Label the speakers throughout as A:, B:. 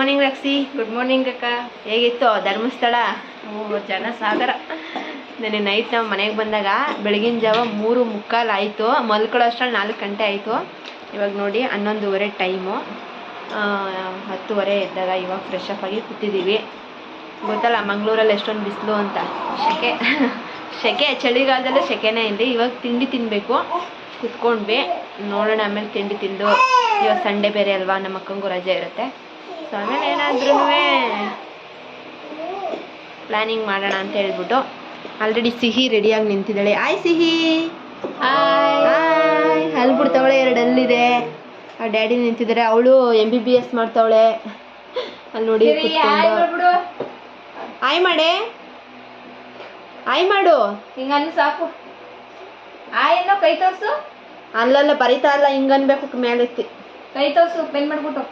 A: Morning ರಕ್ಷಿ.
B: Good morning ಅಕ್ಕ.
A: ಹೇಗಿತ್ತು ಧರ್ಮಸ್ಥಳ?
B: ಜನ ಸಾಗರ.
A: ನೆನ್ನೆ ನೈಟ್ ನಾವು ಮನೆಗೆ ಬಂದಾಗ ಬೆಳಗಿನ ಜಾವ 3:45 ಆಯಿತು. ಮಲ್ಕೊಳ್ಳೋ ಅಷ್ಟರಲ್ಲಿ 4 ಗಂಟೆ ಆಯಿತು. ಇವಾಗ ನೋಡಿ 11:15 ಟೈಮು. 10:30 ಎದ್ದಾಗ ಇವಾಗ ಫ್ರೆಶ್ ಅಪ್ ಆಗಿ ಕೂತಿದ್ದೀವಿ. ಗೊತ್ತಲ್ಲ ಮಂಗಳೂರಲ್ಲಿ ಎಷ್ಟೊಂದು ಬಿಸಿಲು ಅಂತ. ಸೆಕೆ ಚಳಿಗಾಲದಲ್ಲೂ ಸೆಕೆನೇ ಇಲ್ಲಿ. ಇವಾಗ ತಿಂಡಿ ತಿನ್ನಬೇಕು ಕುತ್ಕೊಂಡ್ವಿ. ನೋಡೋಣ ಆಮೇಲೆ ತಿಂಡಿ ತಿಂದು. ಇವಾಗ ಸಂಡೇ ಬೇರೆ ಅಲ್ವಾ, ನಮ್ಮ ಅಕ್ಕಂಗೂ ರಜೆ ಇರುತ್ತೆ. ಸೊ ಆಮೇಲೆ ಏನಾದ್ರೂ ಪ್ಲ್ಯಾನಿಂಗ್ ಮಾಡೋಣ ಅಂತ ಹೇಳ್ಬಿಟ್ಟು ಆಲ್ರೆಡಿ ಸಿಹಿ ರೆಡಿಯಾಗಿ ನಿಂತಿದ್ದಾಳೆ. ಆಯ್ ಸಿಹಿ, ಆಯ್ ಅಲ್ಲಿ ಬಿಡ್ತಾವಳೆ. 2 ಅಲ್ಲಿದೆ. ಆ ಡ್ಯಾಡಿ ನಿಂತಿದ್ದಾರೆ. ಅವಳು MBBS ಮಾಡ್ತಾವಳೆ ಅಲ್ಲಿ ನೋಡಿ ಕುತ್ಕೊಂಡು. ಆಯ್ ಮಾಡೆ, ಆಯ್ ಮಾಡು.
B: ಹಿಂಗನ್ನು ಸಾಕು. ಏನೋ ಕೈ ತೋರ್ಸು.
A: ಅಲ್ಲಲ್ಲ ಬರೀತಾ ಇಲ್ಲ, ಹಿಂಗನ್ಬೇಕು ಮೇಲೆತ್ತಿ.
B: ಕೈ ತೋರ್ಸು ಪೆನ್ ಮಾಡ್ಬಿಟ್ಟು.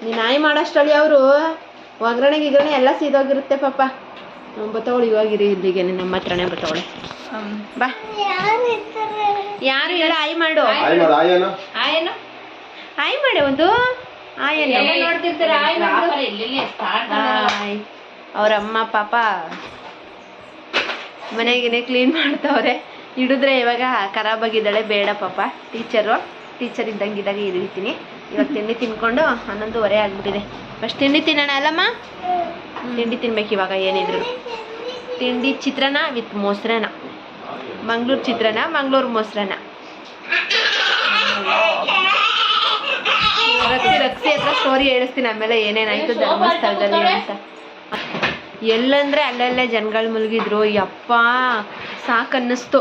A: ನೀನ್ ಆಯ್ ಮಾಡೋಷ್ಟಳಿ ಅವರು ಒಗ್ಗರಣೆ ಗಿಗ್ರಣೆ ಎಲ್ಲ ಸೀದೋಗಿರುತ್ತೆ ಪಾಪ. ಬತ್ತವಳು ಇವಾಗಿರಿ ಇಲ್ಲಿಗೆ ನಮ್ಮ ಹತ್ರನೇ ಬತ್ತವಳೆ. ಬಾ, ಯಾರು ಹೇಳ ಆಯ್ ಮಾಡು.
B: ಆಯೇನು
A: ಆಯ್ ಮಾಡೆ ಒಂದು.
B: ನೋಡ್ತಿರ್ತಾರೆ.
A: ಅವ್ರ ಅಮ್ಮ ಪಾಪ ಮನೆಗೇನೆ ಕ್ಲೀನ್ ಮಾಡ್ತಾವ್ರೆ. ಹಿಡಿದ್ರೆ ಇವಾಗ ಖರಾಬ್ ಆಗಿದ್ದಾಳೆ. ಬೇಡ ಪಾಪ, ಟೀಚರ್ ಇದ್ದಂಗಿದ್ದಾಗ ಇರ್ತೀನಿ. ಇವಾಗ ತಿಂಡಿ ತಿನ್ಕೊಂಡು 11:15 ಆಗ್ಬಿಟ್ಟಿದೆ. ಫಸ್ಟ್ ತಿಂಡಿ ತಿನ್ನೋಣ ಅಲ್ಲಮ್ಮ? ತಿಂಡಿ ತಿನ್ಬೇಕು ಇವಾಗ. ಏನಿದ್ರು ತಿಂಡಿ ಚಿತ್ರಾನ್ನ ವಿತ್ ಮೊಸರನ್ನ. ಮಂಗ್ಳೂರು ಚಿತ್ರಾನ್ನ, ಮಂಗ್ಳೂರು ಮೊಸರನ್ನ. ರಕ್ಷಿ ಹತ್ರ ಸ್ಟೋರಿ ಹೇಳಿಸ್ತೀನಿ ಆಮೇಲೆ ಏನೇನಾಯ್ತು ಧರ್ಮಸ್ಥಳದಲ್ಲಿ ಅಂತ. ಎಲ್ಲಂದ್ರೆ ಅಲ್ಲಲ್ಲೇ ಜನಗಳು ಮುಳುಗಿದ್ರು. ಯಪ್ಪ ಸಾಕನ್ನಿಸ್ತು.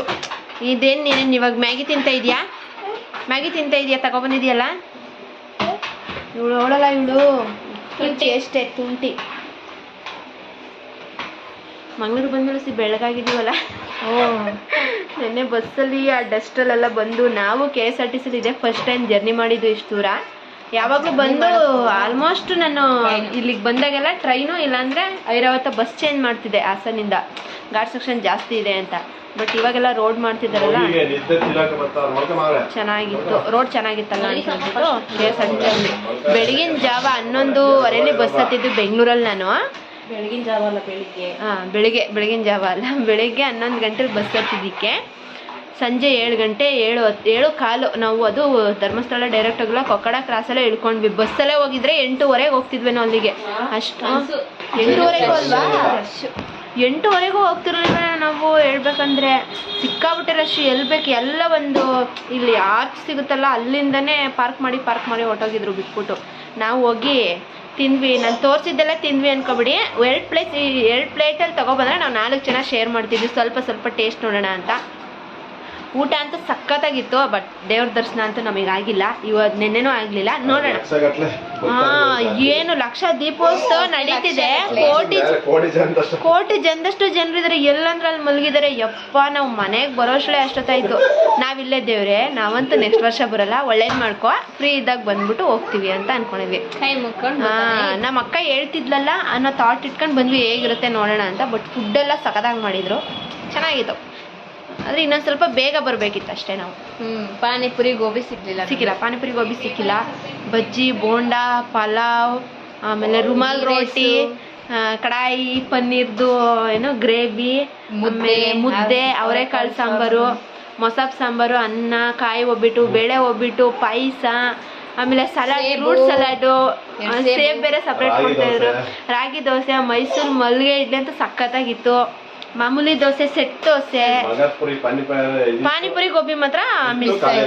A: ಇದೇನು ನೀನೇನು ಇವಾಗ ಮ್ಯಾಗಿ ತಿಂತಾ ಇದೆಯಾ? ತಗೊಬಂದಿದ್ಯಲ್ಲ ಇವಳು. ಅವಳಲ್ಲ ಇವಳು ತುಂಟಿ. ಅಷ್ಟೇ ತುಂಟಿ. ಮಂಗಳೂರು ಬಂದ್ಮೇಲೆ ಬೆಳಗಾಗಿದ್ದೀವಲ್ಲ. ನೆನ್ನೆ ಬಸ್ಸಲ್ಲಿ ಆ ಡಸ್ಟಲ್ಲೆಲ್ಲ ಬಂದು ನಾವು KSRTC ಇದೆ ಫಸ್ಟ್ ಟೈಮ್ ಜರ್ನಿ ಮಾಡಿದ್ದು ಇಷ್ಟು ದೂರ. ಯಾವಾಗಲೂ ಬಂದು ಆಲ್ಮೋಸ್ಟ್ ನಾನು ಇಲ್ಲಿಗೆ ಬಂದಾಗೆಲ್ಲ ಟ್ರೈನು ಇಲ್ಲಾಂದರೆ ಐರಾವತ ಬಸ್ ಚೇಂಜ್ ಮಾಡ್ತಿದ್ದೆ ಹಾಸನಿಂದ. ಘಾಟ್ ಸೆಕ್ಷನ್ ಜಾಸ್ತಿ ಇದೆ ಅಂತ. ಬಟ್ ಇವಾಗೆಲ್ಲ ರೋಡ್ ಮಾಡ್ತಿದ್ದಾರಲ್ಲ ಚೆನ್ನಾಗಿತ್ತು. ರೋಡ್ ಚೆನ್ನಾಗಿತ್ತಲ್ಲ ಅಂತ ಹೇಳ್ಬಿಟ್ಟು KSRTC ಬೆಳಗಿನ ಜಾವ 11:15 ಬಸ್ ಹತ್ತಿದ್ದು ಬೆಂಗಳೂರಲ್ಲಿ ನಾನು.
B: ಬೆಳಗಿನ ಜಾವ ಅಲ್ಲ,
A: ಬೆಳಗಿನ ಜಾವ ಅಲ್ಲ, ಬೆಳಿಗ್ಗೆ 11 ಗಂಟೆಗೆ ಬಸ್ ಹತ್ತಿದ್ದಕ್ಕೆ ಸಂಜೆ 7 ಗಂಟೆ 7:15 ನಾವು ಅದು ಧರ್ಮಸ್ಥಳ ಡೈರೆಕ್ಟ್ ಆಗಲ್ಲ, ಕೊಕ್ಕಡ ಕ್ರಾಸಲ್ಲೇ ಇಳ್ಕೊಂಡ್ವಿ. ಬಸ್ಸಲ್ಲೇ ಹೋಗಿದ್ರೆ 8:15 ಹೋಗ್ತಿದ್ವಿ ನಾವು ಅಲ್ಲಿಗೆ. ಅಷ್ಟು 8:15 ಅಲ್ವಾ? 8:15 ಹೋಗ್ತಿರ್ಲಿಲ್ಲ ನಾವು. ಹೇಳ್ಬೇಕಂದ್ರೆ ಸಿಕ್ಕಾಬಿಟ್ಟೆ ರಶ್. ಎಲ್ಲಿ ಬೇಕು ಎಲ್ಲ ಒಂದು ಇಲ್ಲಿ ಆರ್ಚ್ ಸಿಗುತ್ತಲ್ಲ ಅಲ್ಲಿಂದನೇ ಪಾರ್ಕ್ ಮಾಡಿ ಹೊಟ್ಟೋಗಿದ್ರು ಬಿಟ್ಬಿಟ್ಟು. ನಾವು ಹೋಗಿ ತಿಂದ್ವಿ. ನಾನು ತೋರಿಸಿದ್ದೆಲ್ಲ ತಿಂದ್ವಿ ಅನ್ಕೊಬಿಡಿ. 2 ಪ್ಲೇಟಲ್ಲಿ ತೊಗೊಬಂದ್ರೆ ನಾವು 4 ಜನ ಶೇರ್ ಮಾಡ್ತಿದ್ವಿ, ಸ್ವಲ್ಪ ಟೇಸ್ಟ್ ನೋಡೋಣ ಅಂತ. ಊಟ ಅಂತೂ ಸಖತ್ತಾಗಿತ್ತು. ಬಟ್ ದೇವ್ರ ದರ್ಶನ ಅಂತೂ ನಮಗಾಗಿಲ್ಲ. ಇವತ್ತು ನೆನ್ನೆನೂ ಆಗಲಿಲ್ಲ. ನೋಡೋಣ. ಏನು ಲಕ್ಷ ದೀಪೋತ್ಸವ ನಡೀತಿದೆ. ಕೋಟಿ ಜನದಷ್ಟು ಜನರಿದ್ದಾರೆ. ಎಲ್ಲಂದ್ರೆ ಅಲ್ಲಿ ಮಲಗಿದ್ದಾರೆ. ಯಪ್ಪ ನಾವು ಮನೆಗೆ ಬರೋಷ್ಟೇ ಅಷ್ಟೊತ್ತಾಯ್ತು. ನಾವಿಲ್ಲೇ ದೇವ್ರೆ, ನಾವಂತೂ ನೆಕ್ಸ್ಟ್ ವರ್ಷ ಬರಲ್ಲ, ಒಳ್ಳೇದು ಮಾಡ್ಕೊ, ಫ್ರೀ ಇದ್ದಾಗ ಬಂದ್ಬಿಟ್ಟು ಹೋಗ್ತೀವಿ ಅಂತ ಅನ್ಕೊಂಡಿದ್ವಿ.
B: ಕೈ ಮುಕ್ಕೊಂಡು
A: ನಮ್ಮ ಅಕ್ಕ ಹೇಳ್ತಿದ್ಲಲ್ಲ ಅನ್ನೋ ಥಾಟ್ ಇಟ್ಕೊಂಡು ಬಂದ್ವಿ ಹೇಗಿರುತ್ತೆ ನೋಡೋಣ ಅಂತ. ಬಟ್ ಫುಡ್ಡೆಲ್ಲ ಸಖತ್ತಾಗಿ ಮಾಡಿದ್ರು, ಚೆನ್ನಾಗಿತ್ತು. ಆದರೆ ಇನ್ನೊಂದು ಸ್ವಲ್ಪ ಬೇಗ ಬರಬೇಕಿತ್ತು ಅಷ್ಟೇ ನಾವು.
B: ಪಾನಿಪುರಿ ಗೋಬಿ ಸಿಕ್ಕಿಲ್ಲ.
A: ಪಾನಿಪುರಿ ಗೋಬಿ ಸಿಕ್ಕಿಲ್ಲ. ಬಜ್ಜಿ, ಬೋಂಡಾ, ಪಲಾವ್, ಆಮೇಲೆ ರುಮಾಲ್ ರೋಟಿ, ಕಡಾಯಿ ಪನ್ನೀರ್ದು ಗ್ರೇವಿ, ಮುದ್ದೆ, ಅವರೆಕಾಳು ಸಾಂಬಾರು, ಮೊಸಪ್ ಸಾಂಬಾರು, ಅನ್ನ, ಕಾಯಿ ಒಬ್ಬಿಟ್ಟು, ಬೇಳೆ ಒಬ್ಬಿಟ್ಟು, ಪಾಯಸ, ಆಮೇಲೆ ಸಲಾಡ್, ಫ್ರೂಟ್ ಸಲಾಡು, ಸೇಬ್ ಬೇರೆ ಸಪ್ರೇಟ್ ಕೊಡ್ತಾಯಿದ್ರು, ರಾಗಿ ದೋಸೆ, ಮೈಸೂರು ಮಲ್ಲಿಗೆ ಇಡ್ಲಿ ಅಂತ ಸಖತ್ತಾಗಿತ್ತು. ಮಾಮೂಲಿ ದೋಸೆ, ಸೆಟ್ ದೋಸೆ, ಪಾನಿಪುರಿ ಗೋಬಿ ಮಾತ್ರ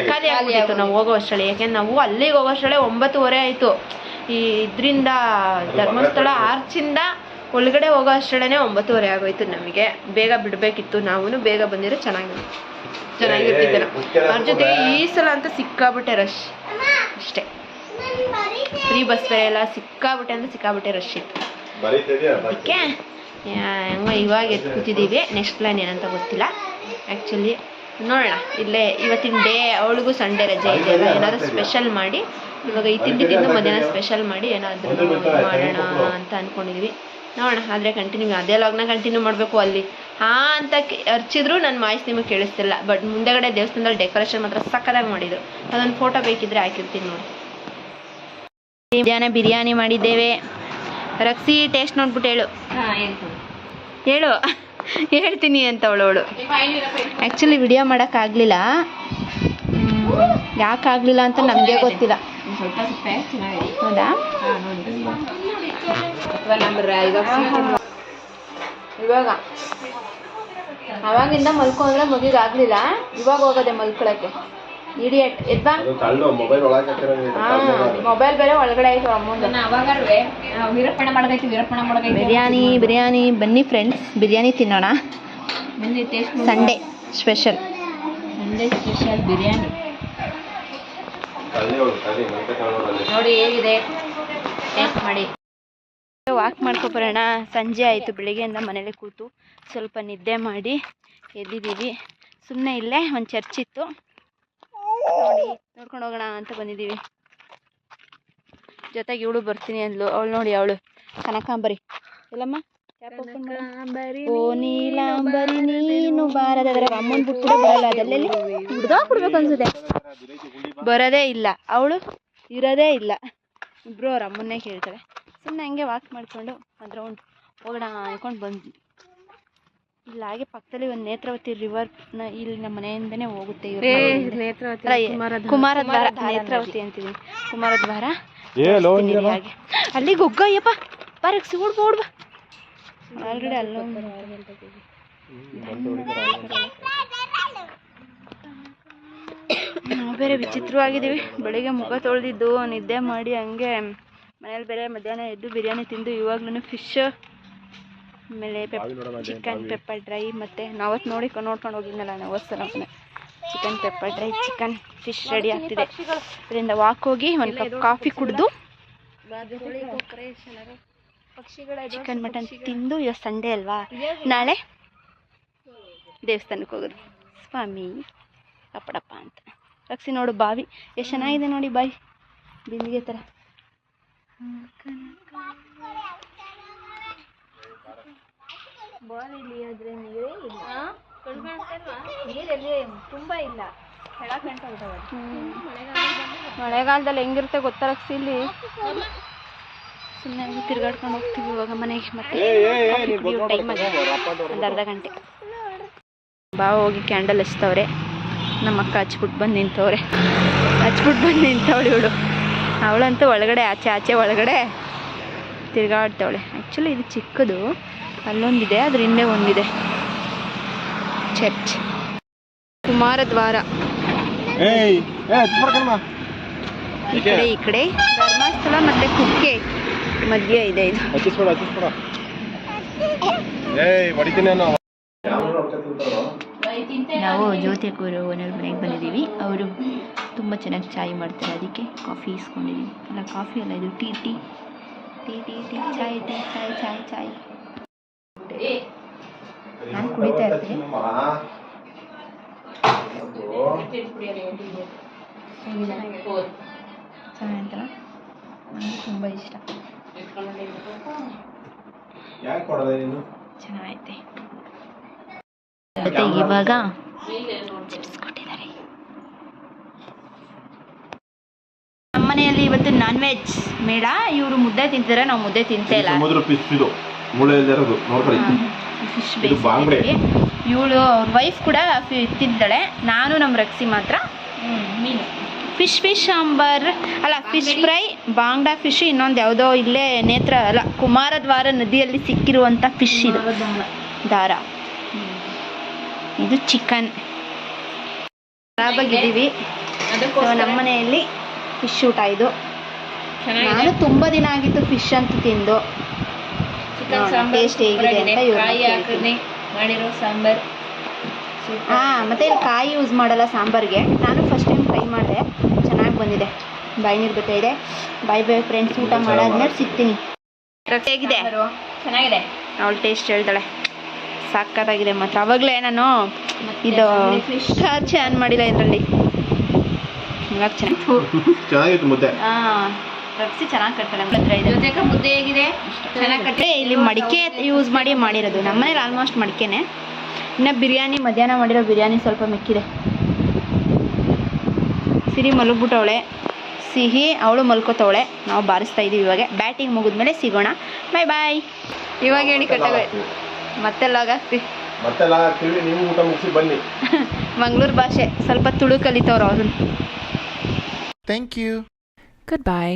A: ಖಾಲಿ ಆಗ್ಬಿಟ್ಟಿತ್ತು ನಾವು ಹೋಗೋ ಅಷ್ಟರಲ್ಲಿ. ಯಾಕೆಂದ್ರೆ ನಾವು ಅಲ್ಲಿಗೆ ಹೋಗೋ ಅಷ್ಟರಲ್ಲೇ 9:30 ಆಯಿತು. ಇದರಿಂದ ಧರ್ಮಸ್ಥಳ ಆರ್ಚಿಂದ ಒಳಗಡೆ ಹೋಗೋ ಅಷ್ಟರಲ್ಲೇ 9:30 ಆಗೋಯ್ತು. ನಮಗೆ ಬೇಗ ಬಿಡಬೇಕಿತ್ತು. ನಾವು ಬೇಗ ಬಂದಿರೋ ಚೆನ್ನಾಗಿರ್ತಿದ್ದೇನೆ. ಅವ್ರ ಜೊತೆ ಈ ಸಲ ಅಂತ ಸಿಕ್ಕಾಬಿಟ್ಟೆ ರಶ್ ಅಷ್ಟೇ. ಫ್ರೀ ಬಸ್ ಬೇರೆ ಎಲ್ಲ ಸಿಕ್ಕಾಬಿಟ್ಟೆ ರಶ್ ಇತ್ತು. ಅದಕ್ಕೆ ಹೆಂಗ ಇವಾಗ ಎದ್ದು ಕೂತಿದ್ದೀವಿ. ನೆಕ್ಸ್ಟ್ ಪ್ಲ್ಯಾನ್ ಏನಂತ ಗೊತ್ತಿಲ್ಲ ಆ್ಯಕ್ಚುಲಿ. ನೋಡೋಣ. ಇಲ್ಲೇ ಇವತ್ತಿನ ಡೇ ಅವಳಿಗೂ ಸಂಡೇ ರಜೆ ಇದೆ. ಏನಾದರೂ ಸ್ಪೆಷಲ್ ಮಾಡಿ ಇವಾಗ ಈ ತಿಂಡಿ ತಿಂದು ಮಧ್ಯಾಹ್ನ ಸ್ಪೆಷಲ್ ಮಾಡಿ ಏನಾದರೂ ಮಾಡೋಣ ಅಂತ ಅಂದ್ಕೊಂಡಿದ್ವಿ. ನೋಡೋಣ ಆದರೆ ಕಂಟಿನ್ಯೂ ಅದೇ ಲಾಗ್ನ ಕಂಟಿನ್ಯೂ ಮಾಡಬೇಕು. ಅಲ್ಲಿ ಅಂತ ಅರ್ಚಿದ್ರು ನನ್ನ ವಾಯ್ಸ್ ನಿಮಗೆ ಕೇಳಿಸ್ತಿಲ್ಲ. ಬಟ್ ಮುಂದೆಗಡೆ ದೇವಸ್ಥಾನದಲ್ಲಿ ಡೆಕೋರೇಷನ್ ಮಾತ್ರ ಸಕ್ಕತ್ತಾಗಿ ಮಾಡಿದ್ರು. ಅದೊಂದು ಫೋಟೋ ಬೇಕಿದ್ರೆ ಹಾಕಿರ್ತೀನಿ ನೋಡಿ. ಬಿರಿಯಾನಿ ಮಾಡಿದ್ದೇವೆ. ರಕ್ಸಿ ಟೇಸ್ಟ್ ನೋಡ್ಬಿಟ್ಟು ಹೇಳು. ಹೇಳು ಹೇಳ್ತೀನಿ ಅಂತ ಅವಳು. ಆ್ಯಕ್ಚುಲಿ ವಿಡಿಯೋ ಮಾಡೋಕ್ಕಾಗಲಿಲ್ಲ. ಯಾಕಾಗಲಿಲ್ಲ ಅಂತ ನಮಗೆ ಗೊತ್ತಿಲ್ಲ. ಹೌದಾ? ಇವಾಗ ಅವಾಗಿಂದ ಮಲ್ಕೊಂಡ್ರೆ ಮಗಿಗೆ ಆಗಲಿಲ್ಲ. ಇವಾಗ ಹೋಗೋದೆ ಮಲ್ಕೊಳಕ್ಕೆ. ಇಡಿಯಟ್ ಎದ್ಬಾ. ಮೊಬೈಲ್ ಬೇರೆ ಒಳಗಡೆ ಆಯ್ತು ಅಮ್ಮಂದು. ಬಿರಿಯಾನಿ ಬನ್ನಿ ಫ್ರೆಂಡ್ಸ್, ಬಿರಿಯಾನಿ ತಿನ್ನೋಣ. ಸಂಡೇ ಸ್ಪೆಷಲ್ ಬಿರಿಯಾನಿ ನೋಡಿ ಹೇಗಿದೆ ಟೇಸ್ಟ್ ಮಾಡಿ. ವಾಕ್ ಮಾಡ್ಕೊಬರೋಣ. ಸಂಜೆ ಆಯಿತು. ಬೆಳಿಗ್ಗೆಯಿಂದ ಮನೇಲಿ ಕೂತು ಸ್ವಲ್ಪ ನಿದ್ದೆ ಮಾಡಿ ಎದ್ದಿದ್ದೀವಿ. ಸುಮ್ಮನೆ ಇಲ್ಲೇ ಒಂದು ಚರ್ಚ್ ಇತ್ತು ನೋಡಿ ನೋಡ್ಕೊಂಡು ಹೋಗೋಣ ಅಂತ ಬಂದಿದ್ದೀವಿ. ಜೊತೆಗೆ ಇವಳು ಬರ್ತೀನಿ ಅಂದ್ಲು. ಅವಳು ನೋಡಿ, ಅವಳು ಕನಕಾಂಬರಿ ಎಲ್ಲಮ್ಮ. ಓ ನೀಲಾಂಬರಿ ನೀನು ಬಾರದ ಅಮ್ಮನ ಬಿಟ್ಟು ಕೂಡ ಬರಲ್ಲ. ಅದಲ್ಲೆಲ್ಲಿ ಕೊಡ್ಬೇಕು ಅನ್ಸುತ್ತೆ. ಬರೋದೇ ಇಲ್ಲ ಅವಳು, ಇರೋದೇ ಇಲ್ಲ. ಇಬ್ಬರು ಅವ್ರ ಅಮ್ಮನ್ನೇ ಕೇಳ್ತಾರೆ. ಸುಮ್ಮನೆ ಹಂಗೆ ವಾಕ್ ಮಾಡಿಕೊಂಡು ಒಂದು ರೌಂಡ್ ಹೋಗೋಣ ಅನ್ಕೊಂಡು ಬಂದ್ವಿ. ಇಲ್ಲ ಹಾಗೆ ಪಕ್ಕದಲ್ಲಿ ಒಂದು ನೇತ್ರಾವತಿ ರಿವರ್ ಇಲ್ಲಿ ನಮ್ಮ ಮನೆಯಿಂದನೇ ಹೋಗುತ್ತೆ. ಕುಮಾರದ್ವಾರ, ನೇತ್ರಾವತಿ ಅಂತೀವಿ, ಕುಮಾರದ್ವಾರ. ಹಾಗೆ ಅಲ್ಲಿಗೆ ಹೋಗಯ್ಯಪ್ಪ ಪಾರಕ್ ಓಡ್ಬಾ. ಆಲ್ರೆಡಿ ಅಲ್ಲೊಂದು ನಾವು ಬೇರೆ ವಿಚಿತ್ರವಾಗಿದ್ದೀವಿ. ಬೆಳಿಗ್ಗೆ ಮುಖ ತೊಳೆದಿದ್ದು ನಿದ್ದೆ ಮಾಡಿ ಹಂಗೆ ಮನೇಲಿ ಬೇರೆ ಮಧ್ಯಾಹ್ನ ಎದ್ದು ಬಿರಿಯಾನಿ ತಿಂದು ಇವಾಗ್ಲೂ ಫಿಶ್, ಆಮೇಲೆ ಚಿಕನ್ ಪೆಪ್ಪರ್ ಡ್ರೈ, ಮತ್ತು ನಾವತ್ತು ನೋಡ್ಕೊಂಡು ಹೋಗಿದ್ನಲ್ಲ ನಾವು ಹೊಸಲ chicken pepper dry, chicken fish ready ಆಗ್ತಿದೆ. ಅದರಿಂದ ವಾಕ್ ಹೋಗಿ ಒಂದು ಕಪ್ ಕಾಫಿ ಕುಡಿದು ಚಿಕನ್ ಮಟನ್ ತಿಂದು, ಇವತ್ತು ಸಂಡೇ ಅಲ್ವಾ, ನಾಳೆ ದೇವಸ್ಥಾನಕ್ಕೆ ಹೋಗೋದು. ಸ್ವಾಮಿ ಅಪ್ಪಡಪ್ಪ ಅಂತ. ರಕ್ಷಿ ನೋಡು ಬಾವಿ ಎಷ್ಟು ಚೆನ್ನಾಗಿದೆ ನೋಡಿ, ಬಾವಿ ಬಿಂದಿಗೆ ಥರ. ಬಾವಿಲಿ ಆದರೆ ನೀರೇ ಇಲ್ಲ, ನೀರಲ್ಲಿ ತುಂಬ ಇಲ್ಲ. ಮಳೆಗಾಲದಲ್ಲಿ ಹೆಂಗಿರುತ್ತೆ ಗೊತ್ತಾ ರಕ್ಷಿ? ಇಲ್ಲಿ ಸುಮ್ಮನೆ ತಿರ್ಗಾಡ್ಕೊಂಡು ಹೋಗ್ತೀವಿ ಇವಾಗ ಮನೆಗೆ. ಮತ್ತೆ ಟೈಮ್ ಆಗಿದೆ ಒಂದು ಅರ್ಧ ಗಂಟೆ. ಬಾವ ಹೋಗಿ ಕ್ಯಾಂಡಲ್ ಹಚ್ತವ್ರೆ. ನಮ್ಮ ಅಕ್ಕ ಹಚ್ಬಿಟ್ಟು ಬಂದು ನಿಂತವ್ರೆ. ಇವಳು. ಅವಳಂತೂ ಒಳಗಡೆ ಆಚೆ ಒಳಗಡೆ ತಿರ್ಗಾಡ್ತವಳೆ. ಆ್ಯಕ್ಚುಲಿ ಇದು ಚಿಕ್ಕದು, ಅಲ್ಲೊಂದಿದೆ, ಅದ್ರ ಹಿಂದೆ ಒಂದಿದೆ ಚರ್ಚ್. ಕುಮಾರದ್ವಾರ ಈ ಕಡೆ ಧರ್ಮಸ್ಥಳ ಮತ್ತೆ ಕುಕ್ಕೆ ಮಧ್ಯೆ ಇದೆ ಇದು. ನಾವು ಜ್ಯೋತಿ ಅಕ್ಕವರು ಓನರ್ ಮನೆಗೆ ಬಂದಿದ್ದೀವಿ. ಅವರು ತುಂಬ ಚೆನ್ನಾಗಿ ಚಾಯ್ ಮಾಡ್ತಾರೆ, ಅದಕ್ಕೆ ಕಾಫಿ ಇಸ್ಕೊಂಡಿದ್ದೀವಿ. ಅಲ್ಲ ಕಾಫಿ ಅಲ್ಲ, ಇದು ಟೀ ಚಾಯ್ ನಾನು ಕುಡಿತಾ ಇರ್ತೀನಿ. ಚೆನ್ನಾಗಿಂತಲ್ಲ, ನನಗೆ ತುಂಬ ಇಷ್ಟ. ಚೆನ್ನಾಗೈತೆ. ಇವಾಗ ಚಿಪ್ಸ್ ಕೊಟ್ಟಿದ್ದಾರೆ. ನಮ್ಮನೆಯಲ್ಲಿ ಇವತ್ತು ನಾನ್ ವೆಜ್ ಮೇಡ. ಇವರು ಮುದ್ದೆ ತಿಂತಾರೆ, ನಾವು ಮುದ್ದೆ ತಿಂತೇ ಇಲ್ಲ. ಫಿಶ್ ಬೇಯಿಸಿದ್ದೀವಿ. ಇವಳು ಅವ್ರ ವೈಫ್ ಕೂಡ ತಿಂತಾಳೆ. ನಾನು ನಮ್ಮ ರಕ್ಸಿ ಮಾತ್ರ ಮೀನು. ಫಿಶ್ ಸಾಂಬಾರ್ ಅಲ್ಲ, ಫಿಶ್ ಫ್ರೈ, ಬಾಂಗ್ಡಾ ಫಿಶ್, ಇನ್ನೊಂದು ಯಾವುದೋ ಇಲ್ಲೇ ಕುಮಾರದ್ವಾರ ನದಿಯಲ್ಲಿ ಸಿಕ್ಕಿರುವಂಥ ಫಿಶ್ ಇದು ದಾರ. ಇದು ಚಿಕನ್. ಖರಾಬಾಗಿದ್ದೀವಿ. ನಮ್ಮ ಮನೆಯಲ್ಲಿ ಫಿಶ್ ಊಟ ಇದು. ನಾನು ತುಂಬ ದಿನ ಆಗಿತ್ತು ಫಿಶ್ ಅಂತ ತಿಂದು. ಟೇಸ್ಟ್ ಹೇಗಿದೆ ಅಂತ ಮಾಡಿರೋ ಸಾಂಬಾರ್. ಮತ್ತೆ ಇಲ್ಲಿ ಕಾಯಿ ಯೂಸ್ ಮಾಡಲ್ಲ ಸಾಂಬಾರ್ಗೆ. ನಾನು ಫಸ್ಟ್ ಟೈಮ್ ಟ್ರೈ ಮಾಡಿದೆ, ಚೆನ್ನಾಗಿ ಬಂದಿದೆ. ಬಾಯಿ ನೀರು ಬರ್ತಾ ಇದೆ. ಬಾಯ್ ಫ್ರೆಂಡ್ಸ್, ಊಟ ಮಾಡಾದ್ಮೇಲೆ ಸಿಗ್ತೀನಿ. ಹೇಗಿದೆ? ಚೆನ್ನಾಗಿದೆ. ಅವಳು ಟೇಸ್ಟ್ ಹೇಳ್ತಾಳೆ. ಸಾಕಾಗಿದೆ ಮಾತ್ರ. ಅವಾಗಲೇ ನಾನು ಇದು ಟಾರ್ಚ್ ಆನ್ ಮಾಡಿಲ್ಲ ಇದರಲ್ಲಿ. ಚೆನ್ನಾಗಿತ್ತು ಮುದ್ದೆ. ರಕ್ಷಿ ಚೆನ್ನಾಗಿ ಕಟ್ತಾರೆ ಹತ್ರ ಇದೆ.
B: ಜೊತೆಗೆ ಮುದ್ದೆ ಹೇಗಿದೆ?
A: ಚೆನ್ನಾಗಿ ಕಟ್ಟೆ. ಇಲ್ಲಿ ಮಡಿಕೆ ಯೂಸ್ ಮಾಡಿ ಮಾಡಿರೋದು. ನಮ್ಮನೇಲಿ ಆಲ್ಮೋಸ್ಟ್ ಮಡಿಕೆನೆ. ಇನ್ನು ಬಿರಿಯಾನಿ ಮಧ್ಯಾಹ್ನ ಮಾಡಿರೋ ಬಿರಿಯಾನಿ ಸ್ವಲ್ಪ ಮಿಕ್ಕಿದೆ. ಸಿರಿ ಮಲಗ್ಬಿಟ್ಟವಳೆ. ಸಿಹಿ ಅವಳು ಮಲ್ಕೋತವಳೆ. ನಾವು ಬಾರಿಸ್ತಾ ಇದ್ದೀವಿ ಇವಾಗ. ಬ್ಯಾಟಿಂಗ್ ಮುಗಿದ್ಮೇಲೆ ಸಿಗೋಣ. ಬಾಯ್ ಬಾಯ್. ಇವಾಗ ಹೇಳಿ ಕಟ್ಟಾಗ ಮತ್ತೆ ಲಾಗ್ ಆಗ್ತೀವಿ.
C: ನೀವು ಊಟ ಮುಗಿಸಿ ಬನ್ನಿ.
A: ಮಂಗಳೂರು ಭಾಷೆ ಸ್ವಲ್ಪ ತುಳು ಕಲಿತವ್ರು ಅವ್ರನ್ನ.
D: Thank you. Goodbye.